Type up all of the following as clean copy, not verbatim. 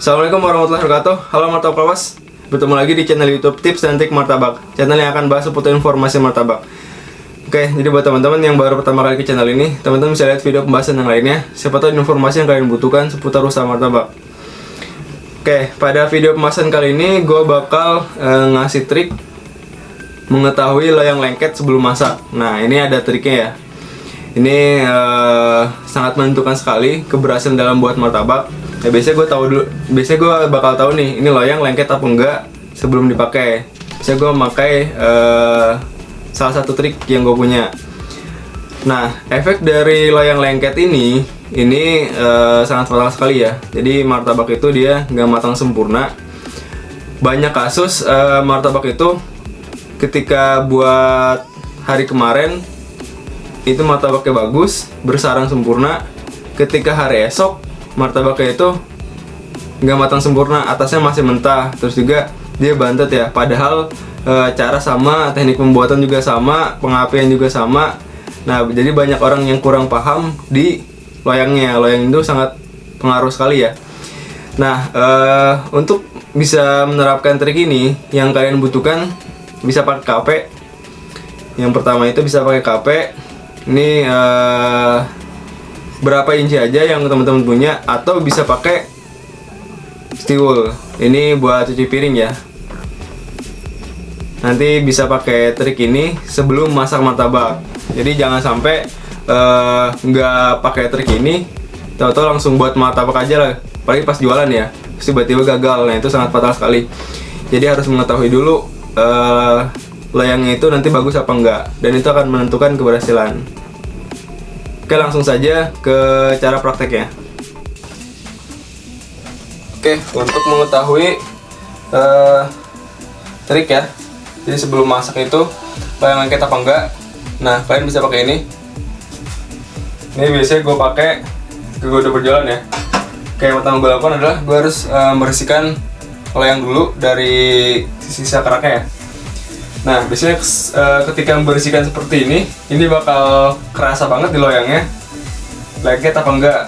Assalamualaikum warahmatullahi wabarakatuh. Halo martabak lovers, bertemu lagi di channel YouTube Tips dan Trik Martabak, channel yang akan bahas seputar informasi martabak. Oke, jadi buat teman-teman yang baru pertama kali ke channel ini, teman-teman bisa lihat video pembahasan yang lainnya. Siapa tahu informasi yang kalian butuhkan seputar usaha martabak. Oke, pada video pembahasan kali ini gue bakal ngasih trik mengetahui loyang lengket sebelum masak. Nah, ini ada triknya ya. Ini sangat menentukan sekali keberhasilan dalam buat martabak. Ya, biasanya gue bakal tahu nih ini loyang lengket apa enggak sebelum dipakai. Biasanya gue memakai salah satu trik yang gue punya. Nah, efek dari loyang lengket ini sangat fatal sekali ya. Jadi martabak itu dia nggak matang sempurna. Banyak kasus martabak itu ketika buat hari kemarin itu martabaknya bagus, bersarang sempurna. Ketika hari esok martabaknya itu nggak matang sempurna, atasnya masih mentah, terus juga dia bantet ya. Padahal cara sama, teknik pembuatan juga sama, pengapian juga sama. Nah, jadi banyak orang yang kurang paham di loyangnya. Loyang itu sangat pengaruh sekali ya. Nah, untuk bisa menerapkan trik ini, yang kalian butuhkan bisa pakai KP. Yang pertama itu bisa pakai KP. Ini berapa inci aja yang teman-teman punya, atau bisa pakai steel. Ini buat cuci piring ya. Nanti bisa pakai trik ini sebelum masak martabak. Jadi jangan sampai nggak pakai trik ini, tahu-tahu langsung buat martabak aja lah. Apalagi pas jualan ya, tiba-tiba gagal. Nah, itu sangat fatal sekali. Jadi harus mengetahui dulu loyangnya itu nanti bagus apa enggak, dan itu akan menentukan keberhasilan. Oke, langsung saja ke cara prakteknya. Oke, untuk mengetahui trik ya, jadi sebelum masak itu loyang lengket apa enggak, nah kalian bisa pakai ini. Ini biasanya gue pakai ketika gue udah berjalan ya. Oke, yang pertama gue lakukan adalah gue harus membersihkan loyang dulu dari sisa keraknya ya. Nah, biasanya ketika membersihkan seperti ini bakal kerasa banget di loyangnya lengket apa enggak.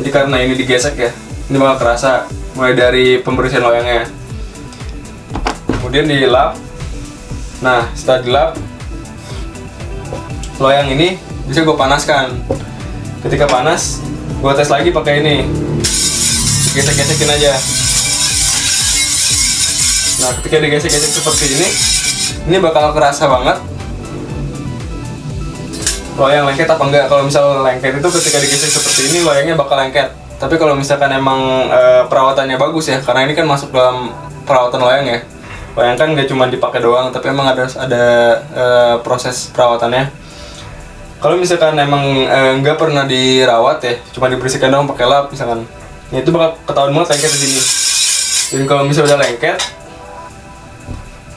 Jadi karena ini digesek ya, ini bakal kerasa mulai dari pembersihan loyangnya. Kemudian dilap. Nah, setelah dilap, loyang ini bisa gue panaskan. Ketika panas, gue tes lagi pakai ini, gesek-gesekin aja. Nah, ketika digesek-gesek seperti ini bakal kerasa banget loyang lengket apa enggak. Kalau misal lengket itu ketika digesek seperti ini, loyangnya bakal lengket. Tapi kalau misalkan emang perawatannya bagus ya, karena ini kan masuk dalam perawatan loyang ya. Loyang kan nggak cuma dipakai doang, tapi emang ada proses perawatannya. Kalau misalkan emang nggak pernah dirawat ya, cuma dibersihkan doang pakai lap misalkan, ya itu bakal ketahuan banget lengket di sini. Dan kalau misalnya udah lengket,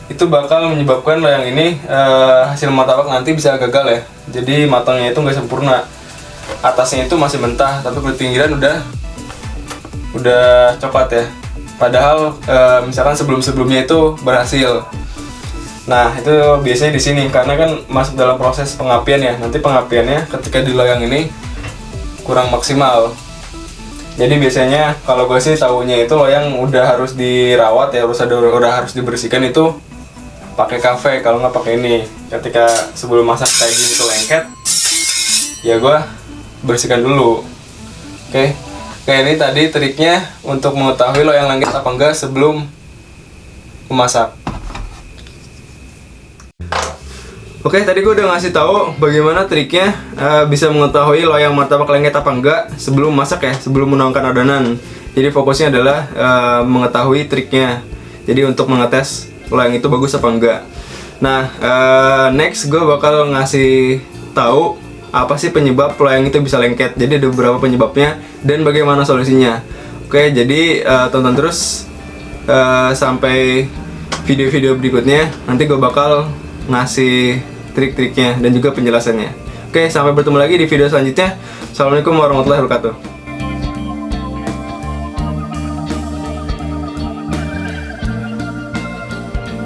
itu bakal menyebabkan loyang ini hasil martabak nanti bisa gagal ya. Jadi matangnya itu nggak sempurna. Atasnya itu masih mentah, tapi kulit pinggiran udah coklat ya. Padahal misalkan sebelumnya itu berhasil. Nah, itu biasanya di sini karena kan masuk dalam proses pengapian ya. Nanti pengapiannya ketika di loyang ini kurang maksimal. Jadi biasanya kalau gue sih tahunya itu loyang udah harus dirawat ya, udah harus dibersihkan itu pakai kafe, kalau nggak pakai ini. Ketika sebelum masak kayak gini tuh lengket, ya gue bersihkan dulu. Oke, kayak ini tadi triknya untuk mengetahui loyang lengket apa enggak sebelum memasak. Oke, tadi gue udah ngasih tahu bagaimana triknya bisa mengetahui loyang martabak lengket apa enggak sebelum masak ya, sebelum menuangkan adonan. Jadi fokusnya adalah mengetahui triknya. Jadi untuk mengetes loyang itu bagus apa enggak. Nah, next gue bakal ngasih tahu apa sih penyebab loyang itu bisa lengket. Jadi ada beberapa penyebabnya dan bagaimana solusinya. Oke, jadi tonton terus sampai video-video berikutnya. Nanti gue bakal ngasih trik-triknya dan juga penjelasannya. Oke, sampai bertemu lagi di video selanjutnya. Assalamualaikum warahmatullahi wabarakatuh.